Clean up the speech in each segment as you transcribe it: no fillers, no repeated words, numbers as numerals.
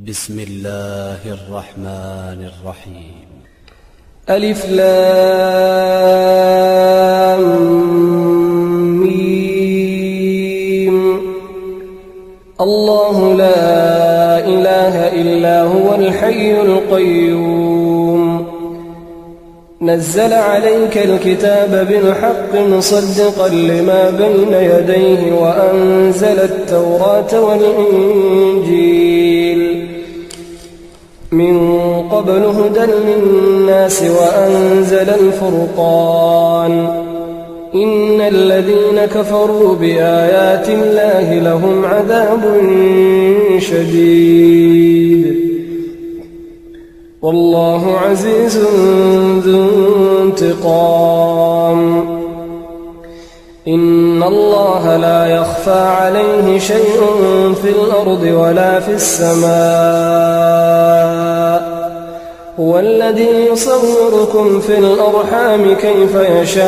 بسم الله الرحمن الرحيم. ألف لام ميم. الله لا إله إلا هو الحي القيوم. نزل عليك الكتاب بالحق مصدقا لما بين يديه وأنزل التوراة والإنجيل من قبل هدى للناس وأنزل الفرقان. إن الذين كفروا بآيات الله لهم عذاب شديد والله عزيز ذو انتقام. إن الله لا يخفى عليه شيء في الأرض ولا في السماء. هو الذي يصوركم في الأرحام كيف يشاء.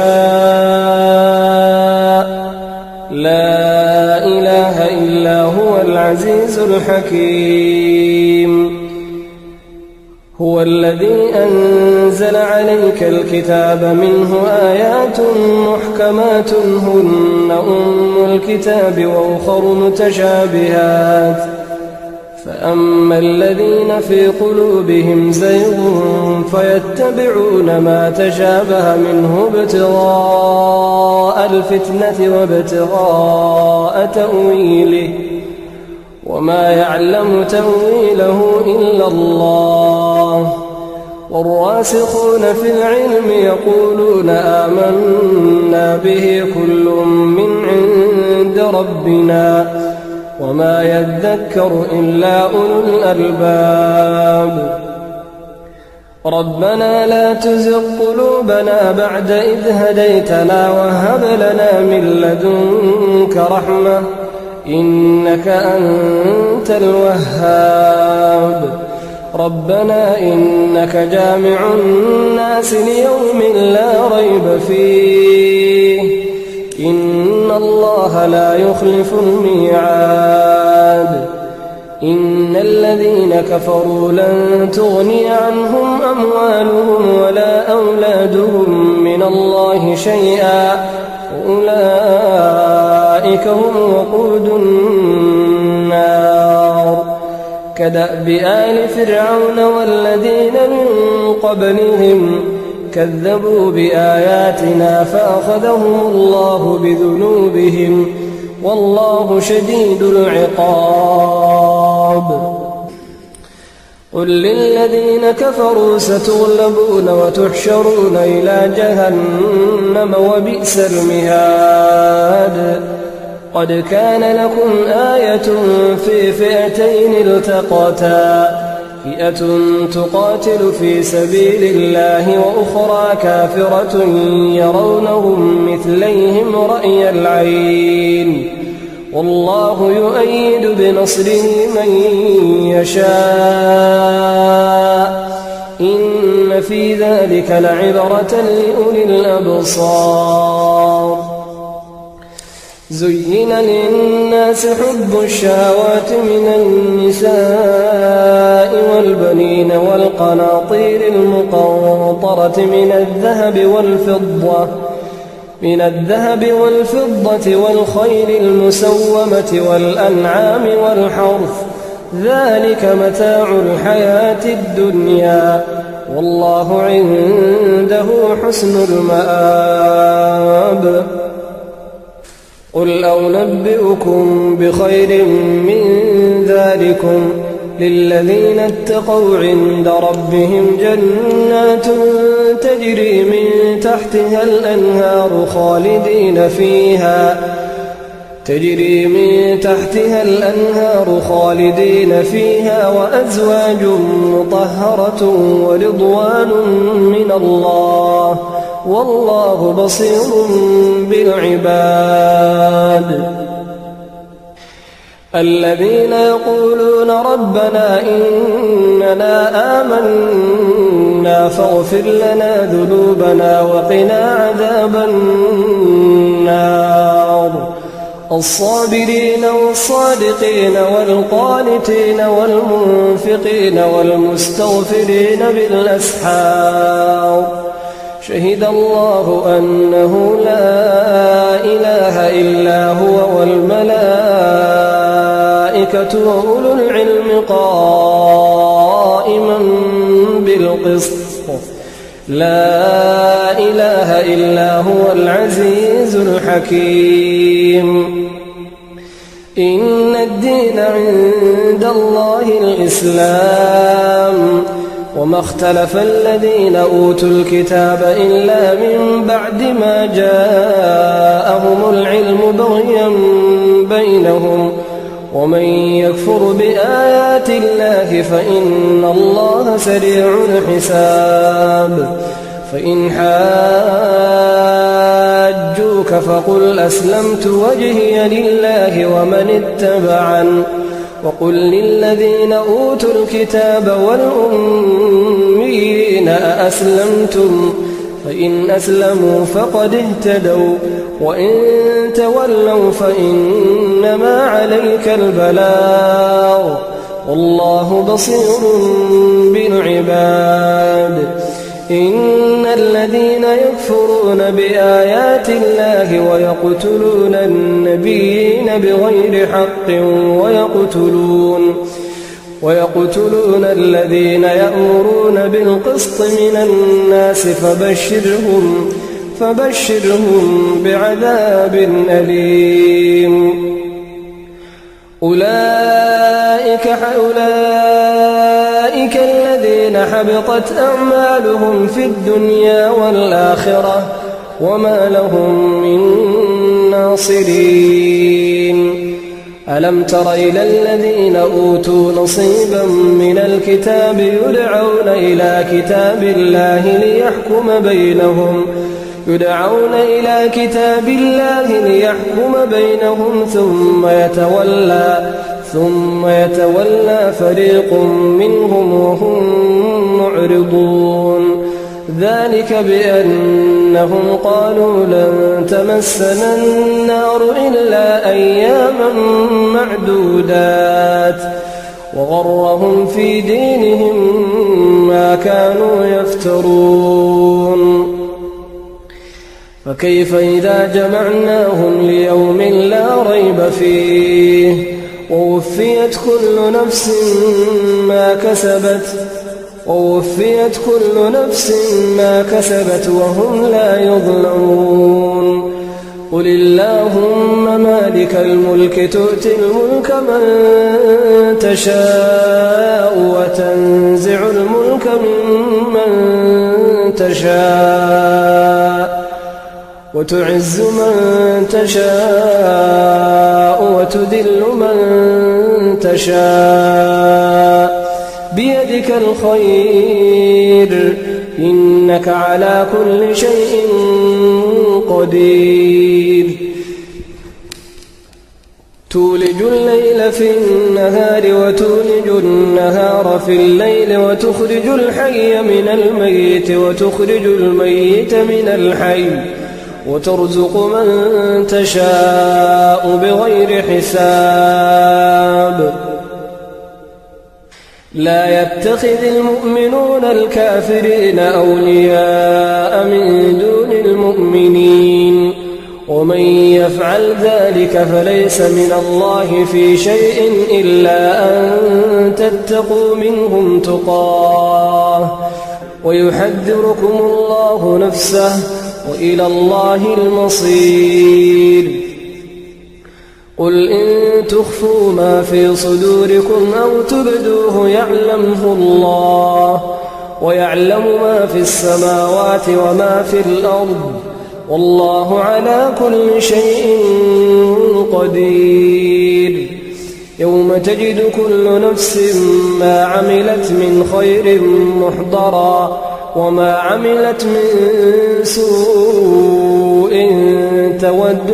لا إله إلا هو العزيز الحكيم. هو الذي أنزل عليك الكتاب منه آيات محكمات هن أم الكتاب وأخر متشابهات. فأما الذين في قلوبهم زيغ فيتبعون ما تشابه منه ابتغاء الفتنة وابتغاء تأويله وما يعلم تأويله إلا الله. والراسخون في العلم يقولون آمنا به كل من عند ربنا وما يذكر إلا أولو الألباب. ربنا لا تزغ قلوبنا بعد إذ هديتنا وهب لنا من لدنك رحمة إنك أنت الوهاب. ربنا إنك جامع الناس ليوم لا ريب فيه إن الله لا يخلف الميعاد. إن الذين كفروا لن تغني عنهم أموالهم ولا أولادهم من الله شيئا أولئك هم وقود النار. كدأب آل فرعون والذين من قبلهم كذبوا بآياتنا فأخذهم الله بذنوبهم والله شديد العقاب. قل للذين كفروا ستغلبون وتحشرون إلى جهنم وبئس المهاد. قد كان لكم آية في فئتين التقتا فئة تقاتل في سبيل الله وأخرى كافرة يرونهم مثليهم رأي العين والله يؤيد بنصره من يشاء. إن في ذلك لعبرة لأولي الأبصار. زين للناس حب الشهوات من النساء والبنين والقناطير المقنطرة من الذهب والفضة والخيل المسومة والأنعام والحرث ذلك متاع الحياة الدنيا والله عنده حسن المآب. قل أنبئكم بخير من ذلكم للذين اتقوا عند ربهم جنات تجري من تحتها الأنهار خالدين فيها وأزواج مطهرة ورضوان من الله والله بصير بالعباد. الذين يقولون ربنا إننا آمنا فاغفر لنا ذنوبنا وقنا عذاب النار. الصابرين والصادقين والقانتين والمنفقين والمنفقين والمستغفرين بالأسحار شهد الله أنه لا إله إلا هو والملائكة وأولو العلم قائما بالقسط لا إله إلا هو العزيز الحكيم إن الدين عند الله الإسلام وما اختلف الذين أوتوا الكتاب إلا من بعد ما جاءهم العلم بغيا بينهم ومن يكفر بآيات الله فإن الله سريع الحساب فإن حاجوك فقل أسلمت وجهي لله ومن اتبعن وقل للذين أوتوا الكتاب والأميين أأسلمتم فإن أسلموا فقد اهتدوا وإن تولوا فإنما عليك البلاغ والله بصير بالعباد إن الذين يكفرون بآيات الله ويقتلون النبيين بغير حق ويقتلون الذين يأمرون بالقسط من الناس فبشرهم بعذاب أليم أولئك الذين حبطت أعمالهم في الدنيا والآخرة وما لهم من ناصرين ألم تر إلى الذين أوتوا نصيبا من الكتاب يدعون إلى كتاب الله ليحكم بينهم ثم يتولى فريق منهم وهم معرضون ذلك بأنهم قالوا لن تمسنا النار إلا أياما معدودات وغرهم في دينهم ما كانوا يفترون فكيف إذا جمعناهم ليوم لا ريب فيه ووفيت كل نفس ما كسبت وهم لا يظلمون قل اللهم مالك الملك تؤتي الملك من تشاء وتنزع الملك ممن تشاء وتعز من تشاء وتذل من تشاء بيدك الخير إنك على كل شيء قدير تولج الليل في النهار وتولج النهار في الليل وتخرج الحي من الميت وتخرج الميت من الحي وترزق من تشاء بغير حساب لا يتخذ المؤمنون الكافرين أولياء من دون المؤمنين ومن يفعل ذلك فليس من الله في شيء إلا أن تتقوا منهم تقاه ويحذركم الله نفسه وإلى الله المصير قل إن تخفوا ما في صدوركم أو تبدوه يعلمه الله ويعلم ما في السماوات وما في الأرض والله على كل شيء قدير يوم تجد كل نفس ما عملت من خير محضرا وما عملت من سوء تود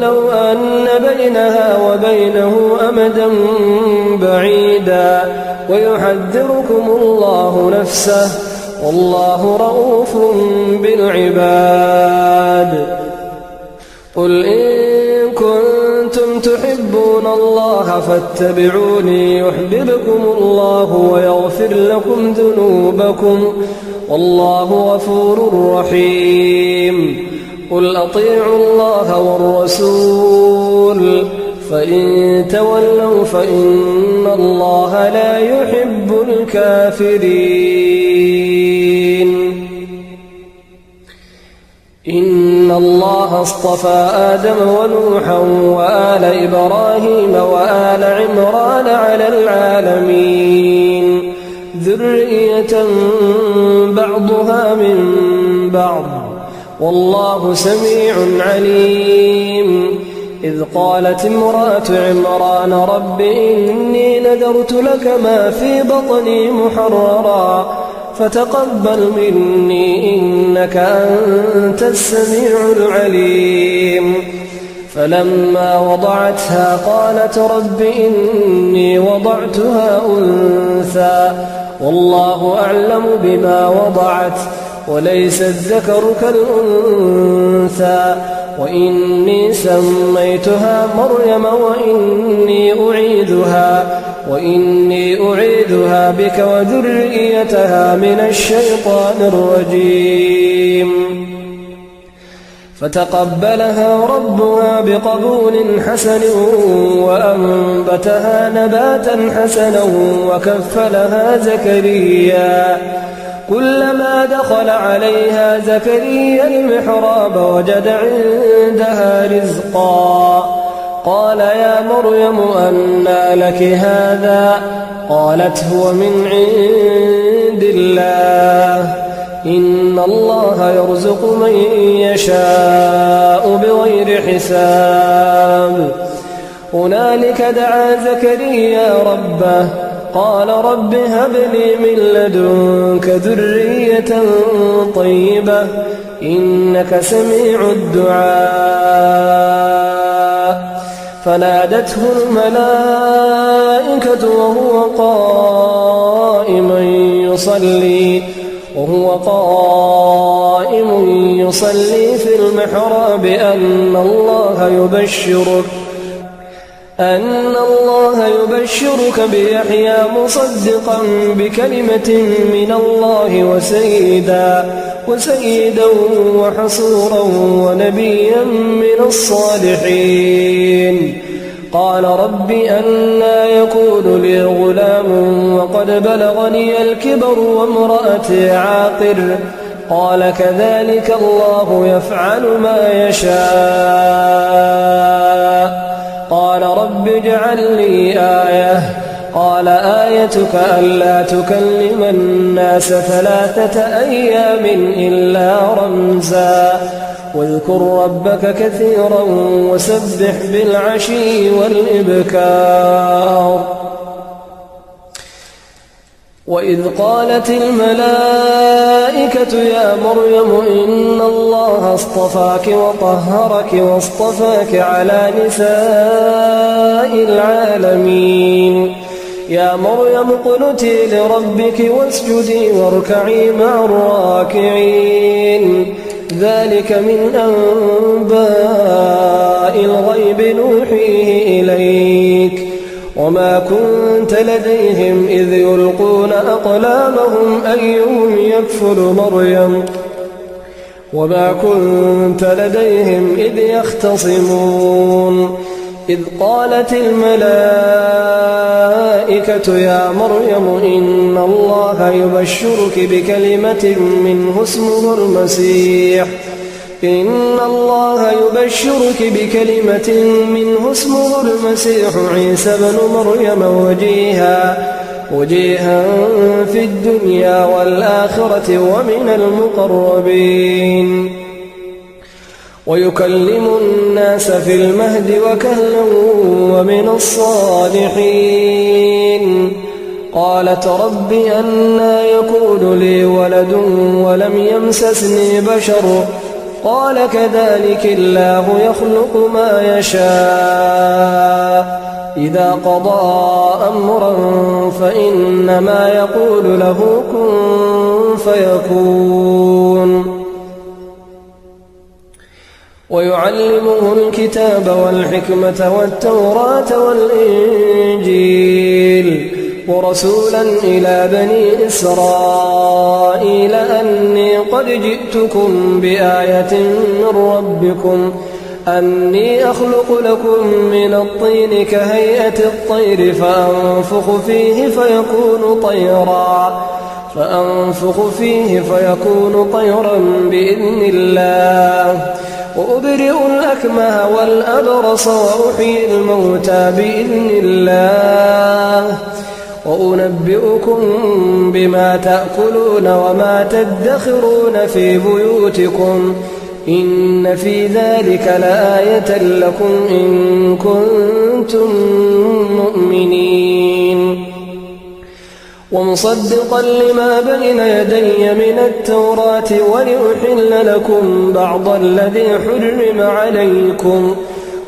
لو أن بينها وبينه أمدا بعيدا ويحذركم الله نفسه والله رؤوف بالعباد قل إن كنتم تحبون الله فاتبعوني يحببكم الله ويغفر لكم ذنوبكم والله غفور رحيم قل أطيعوا الله والرسول فإن تولوا فإن الله لا يحب الكافرين إن الله اصطفى آدم ونوحا وآل إبراهيم وآل عمران على العالمين ذرية بعضها من بعض والله سميع عليم إذ قالت امرأة عمران رب إني نذرت لك ما في بطني محررا فتقبل مني إنك أنت السميع العليم فلما وضعتها قالت رب إني وضعتها أنثى والله أعلم بما وضعت وليس الذكر كالأنثى وإني سميتها مريم وإني أعيذها بك وذريتها من الشيطان الرجيم فتقبلها ربها بقبول حسن وأنبتها نباتا حسنا وكفلها زكريا كلما دخل عليها زكريا المحراب وجد عندها رزقا قال يا مريم أنى لك هذا قالت هو من عند الله إن الله يرزق من يشاء بغير حساب هنالك دعا زكريا ربه قال رب هب لي من لدنك ذرية طيبة إنك سميع الدعاء فنادته الملائكة وهو قائم يصلي في المحراب أن الله يبشرك بيحيى مصدقا بكلمة من الله وسيدا وحصورا ونبيا من الصالحين قال رب أنى يكون لي غلام وقد بلغني الكبر وامرأتي عاقر قال كذلك الله يفعل ما يشاء قال رب اجعل لي آية قال آيتك ألا تكلم الناس 3 أيام إلا رمزا واذكر ربك كثيرا وسبح بالعشي والإبكار وإذ قالت الملائكة يا مريم إن الله اصطفاك وطهرك واصطفاك على نساء العالمين يا مريم اقنتي لربك واسجدي واركعي مع الراكعين ذلك من أنباء الغيب نوحيه إليك وما كنت لديهم إذ يلقون أقلامهم أيهم يكفل مريم وما كنت لديهم إذ يختصمون إذ قالت الملائكة يا مريم إن الله يبشرك بكلمة منه اسمه المسيح عيسى بن مريم وجيها في الدنيا والآخرة ومن المقربين ويكلم الناس في المهد وكهلا ومن الصالحين قالت رب أنى يكون لي ولد ولم يمسسني بشر قال كذلك الله يخلق ما يشاء إذا قضى أمرا فإنما يقول له كن فيكون ويعلمه الكتاب والحكمة والتوراة والإنجيل ورسولا إلى بني إسرائيل أني قد جئتكم بآية من ربكم أني أخلق لكم من الطين كهيئة الطير فأنفخ فيه فيكون طيرا بإذن الله وأبرئ الأكمه والأبرص وأحيي الموتى بإذن الله وأنبئكم بما تأكلون وما تدخرون في بيوتكم إن في ذلك لآية لكم إن كنتم مؤمنين ومصدقا لما بين يدي من التوراة ولأحل لكم بعض الذي حرم عليكم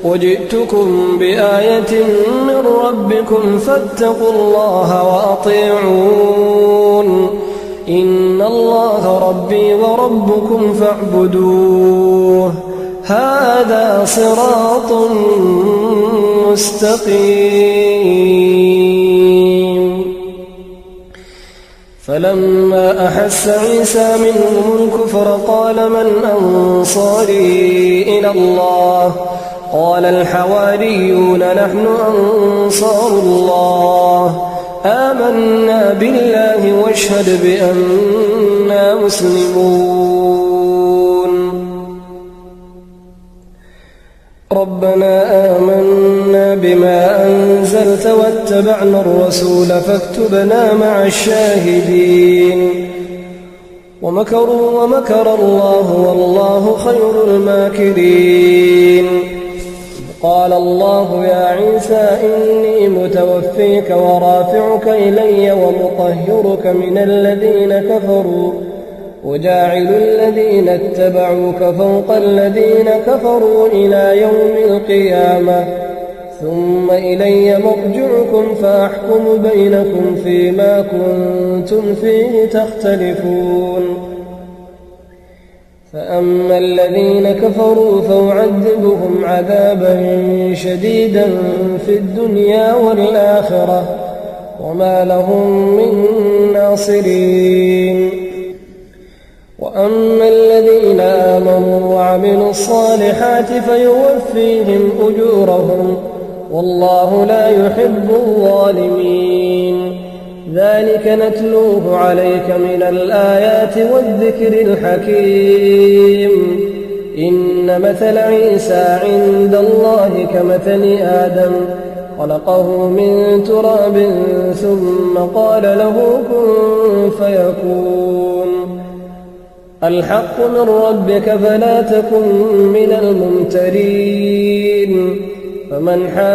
وجئتكم بآية من ربكم فاتقوا الله وأطيعون إن الله ربي وربكم فاعبدوه هذا صراط مستقيم. فلما أحس عيسى منهم الكفر قال من أنصاري إلى الله قال الحواريون نحن أنصار الله آمنا بالله واشهد بأننا مسلمون. ربنا آمنا بما أنزلت واتبعنا الرسول فاكتبنا مع الشاهدين. ومكروا ومكر الله والله خير الماكرين. قال الله يا عيسى إني متوفيك ورافعك إلي ومطهرك من الذين كفروا وجاعل الذين اتبعوك فوق الذين كفروا إلى يوم القيامة ثم إلي مرجعكم فأحكم بينكم فيما كنتم فيه تختلفون. فأما الذين كفروا فأعذبهم عذابا شديدا في الدنيا والآخرة وما لهم من ناصرين. وأما الذين آمنوا وعملوا الصالحات فيوفيهم أجورهم والله لا يحب الظالمين. ذلك نتلوه عليك من الآيات والذكر الحكيم. إن مثل عيسى عند الله كمثل آدم خلقه من تراب ثم قال له كن فيكون. الحق من ربك فلا تكن من الممترين. فمن حاجك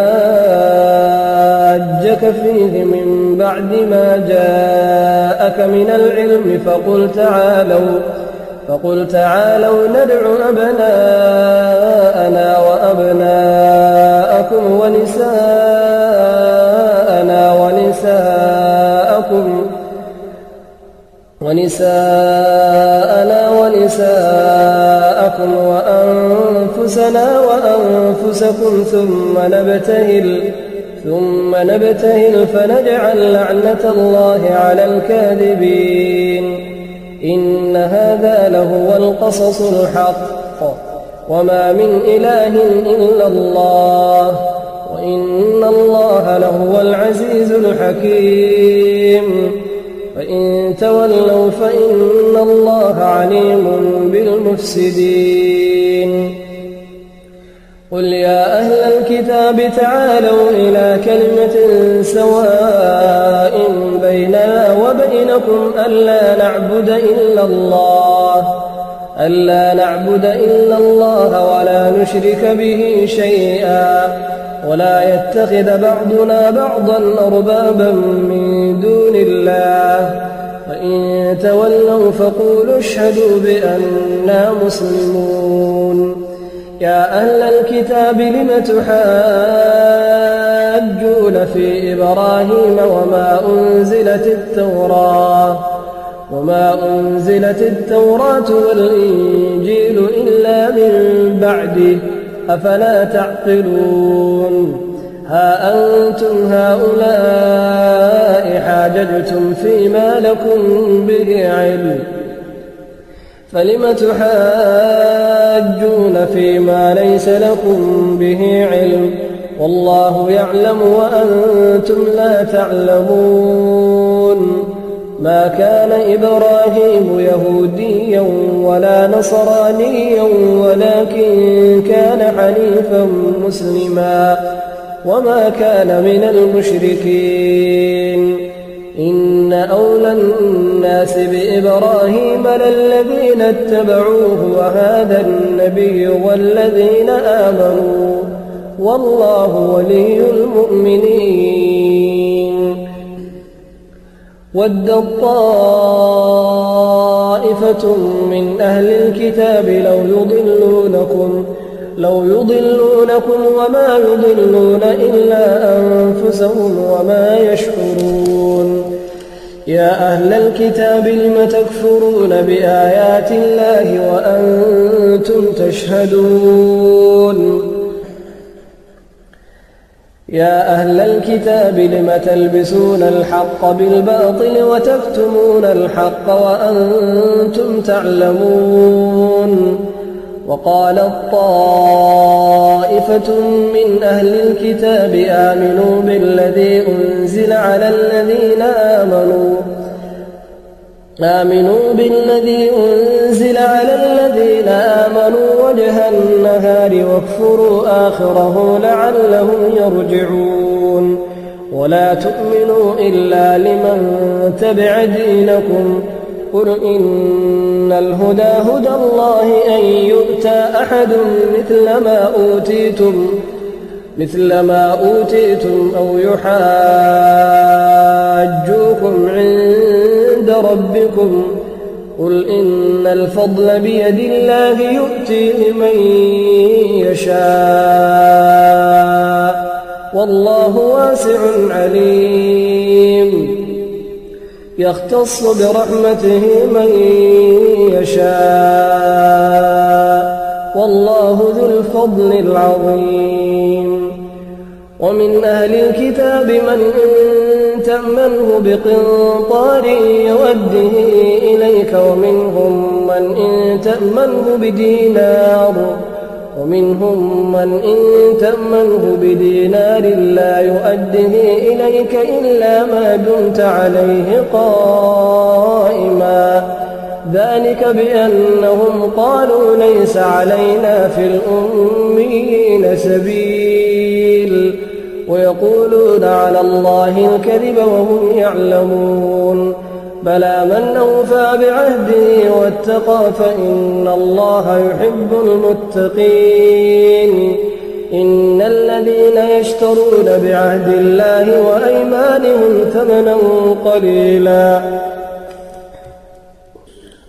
فيه من بعد ما جاءك من العلم فقل تعالوا ندع أبناءنا وأبناءكم ونساءنا ونساءكم وأنفسنا وأنفسكم ثم نبتهل فنجعل لعنة الله على الكاذبين. إن هذا لهو القصص الحق وما من إله إلا الله وإن الله لهو العزيز الحكيم. فإن تولوا فإن الله عليم بالمفسدين. قل يا أهل الكتاب تعالوا إلى كلمة سواء بيننا وبينكم ألا نعبد إلا الله ولا نشرك به شيئا ولا يتخذ بعضنا بعضا أربابا من دون الله. فإن تولوا فقولوا اشهدوا بأننا مسلمون. يا أهل الكتاب لم تحاجون في إبراهيم وما أنزلت التوراة وما أنزلت التوراة والإنجيل إلا من بعده أفلا تعقلون ها أنتم هؤلاء حاججتم فيما لكم به علم فلم تحاجون فيما ليس لكم به علم والله يعلم وأنتم لا تعلمون ما كان إبراهيم يهوديا ولا نصرانيا ولكن كان حنيفا مسلما وما كان من المشركين إن أولى الناس بإبراهيم للذين اتبعوه وهذا النبي والذين آمنوا والله ولي المؤمنين ودت طائفة من أهل الكتاب لو يضلونكم وما يضلون إلا أنفسهم وما يشعرون يا أهل الكتاب لم تكفرون بآيات الله وأنتم تشهدون يا أهل الكتاب لم تلبسون الحق بالباطل وتكتمون الحق وأنتم تعلمون وقالت طائفة من أهل الكتاب آمنوا بالذي أنزل على الذين آمنوا وجه النهار واكفروا آخره لعلهم يرجعون ولا تؤمنوا إلا لمن تبع دينكم قل إن الهدى هدى الله أن يؤتى أحد مثل ما أوتيتم أو يحاجوكم عند ربكم قل إن الفضل بيد الله يؤتيه من يشاء والله واسع عليم يختص برحمته من يشاء والله ذو الفضل العظيم ومن أهل الكتاب من إن تأمنه بقنطار يوده إليك ومنهم من إن تأمنه بدينار لا يؤده إليك إلا ما دمت عليه قائما ذلك بأنهم قالوا ليس علينا في الأميين سبيل ويقولون على الله الكذب وهم يعلمون بلى من أوفى بعهده واتقى فإن الله يحب المتقين إن الذين يشترون بعهد الله وأيمانهم ثمنا قليلا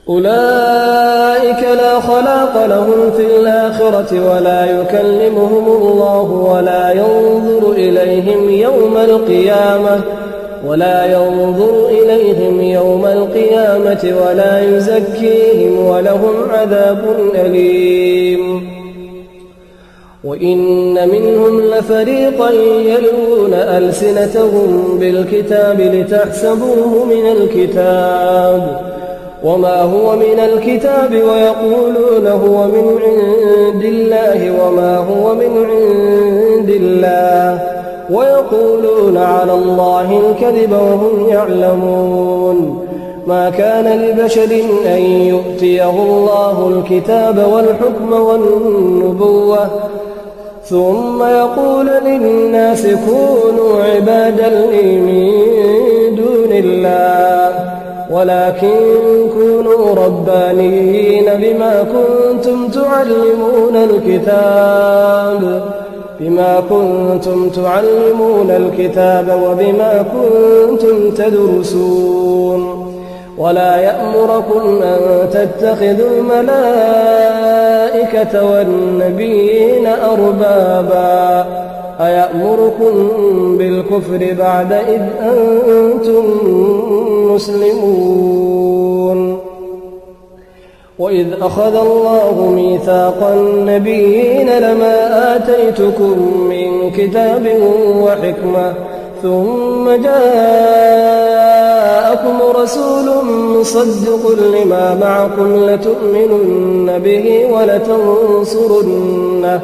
أولئك لا خلاق لهم في الآخرة ولا يكلمهم الله ولا ينظر إليهم يوم القيامة ولا يزكيهم ولهم عذاب أليم وإن منهم لفريقا يلوون ألسنتهم بالكتاب لتحسبوه من الكتاب وما هو من الكتاب ويقولون هو من عند الله وما هو من عند الله ويقولون على الله الكذب وهم يعلمون ما كان لبشر أن يؤتيه الله الكتاب والحكم والنبوة ثم يقول للناس كونوا عبادا لي من دون الله ولكن كونوا ربانيين بما كنتم تعلمون الكتاب وبما كنتم تدرسون ولا يأمركم أن تتخذوا الملائكة والنبيين أربابا أيأمركم بالكفر بعد إذ أنتم مسلمون وإذ أخذ الله ميثاق النبيين لما آتيتكم من كتاب وحكمة ثم جاءكم رسول مصدق لما معكم لتؤمنن به ولتنصرنه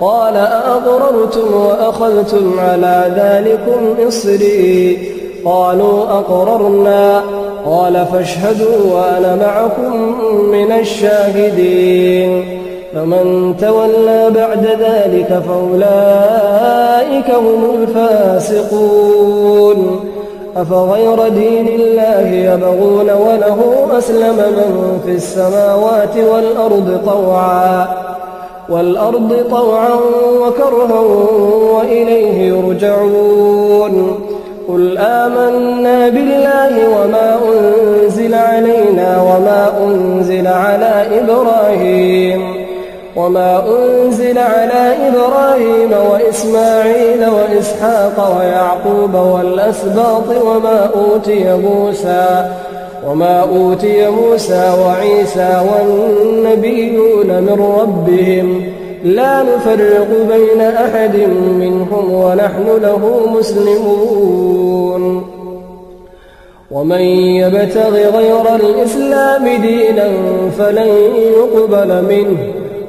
قال أأقررتم وأخذتم على ذلكم إصري قالوا أقررنا قال فاشهدوا وأنا معكم من الشاهدين فمن تولى بعد ذلك فأولئك هم الفاسقون أفغير دين الله يبغون وله أسلم من في السماوات والأرض طوعا وكرها وإليه يرجعون قل آمنا بالله وما أنزل علينا وما أنزل على إبراهيم وإسماعيل وإسحاق ويعقوب والأسباط وما أوتي موسى وعيسى والنبيون من ربهم لا نفرق بين أحد منهم ونحن له مسلمون ومن يبتغ غير الإسلام دينا فلن يقبل منه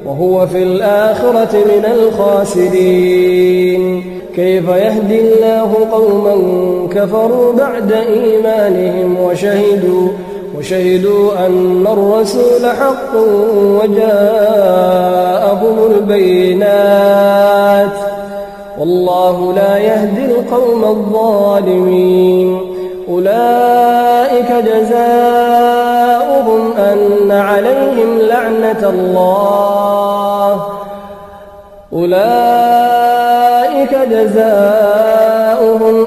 وهو في الآخرة من الخاسرين كيف يهدي الله قوما كفروا بعد إيمانهم وشهدوا أن الرسول حق وجاءهم البينات والله لا يهدي القوم الظالمين أولئك جزاؤهم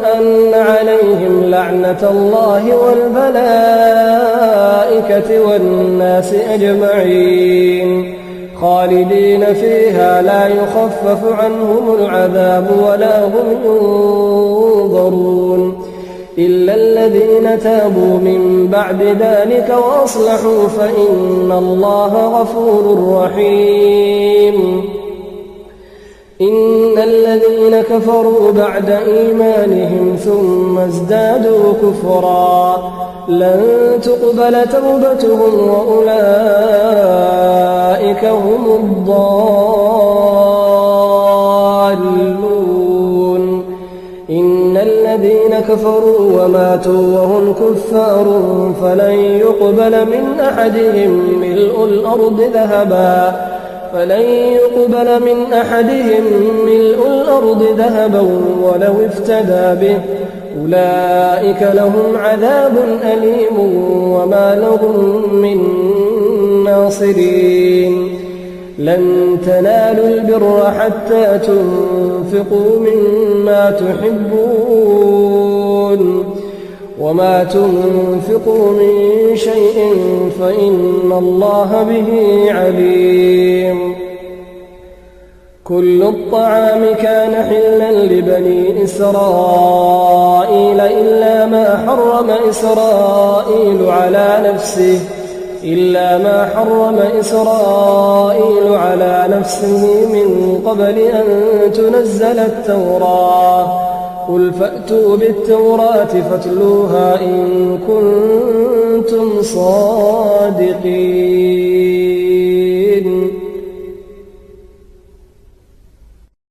أن عليهم لعنة الله والملائكة والناس أجمعين خالدين فيها لا يخفف عنهم العذاب ولا هم ينظرون إلا الذين تابوا من بعد ذلك وأصلحوا فإن الله غفور رحيم إن الذين كفروا بعد إيمانهم ثم ازدادوا كفرا لن تقبل توبتهم وأولئك هم الضالون إن الذين كفروا وماتوا وهم كفار فلن يقبل من أحدهم ملء الأرض ذهبا ولو افتدى به أولئك لهم عذاب أليم وما لهم من ناصرين لن تنالوا البر حتى تنفقوا مما تحبون وما تنفقوا من شيء فإن الله به عليم كل الطعام كان حلا لبني إسرائيل إلا ما حرم إسرائيل على نفسه من قبل أن تنزل التوراة قل فأتوا بالتوراة فاتلوها إن كنتم صادقين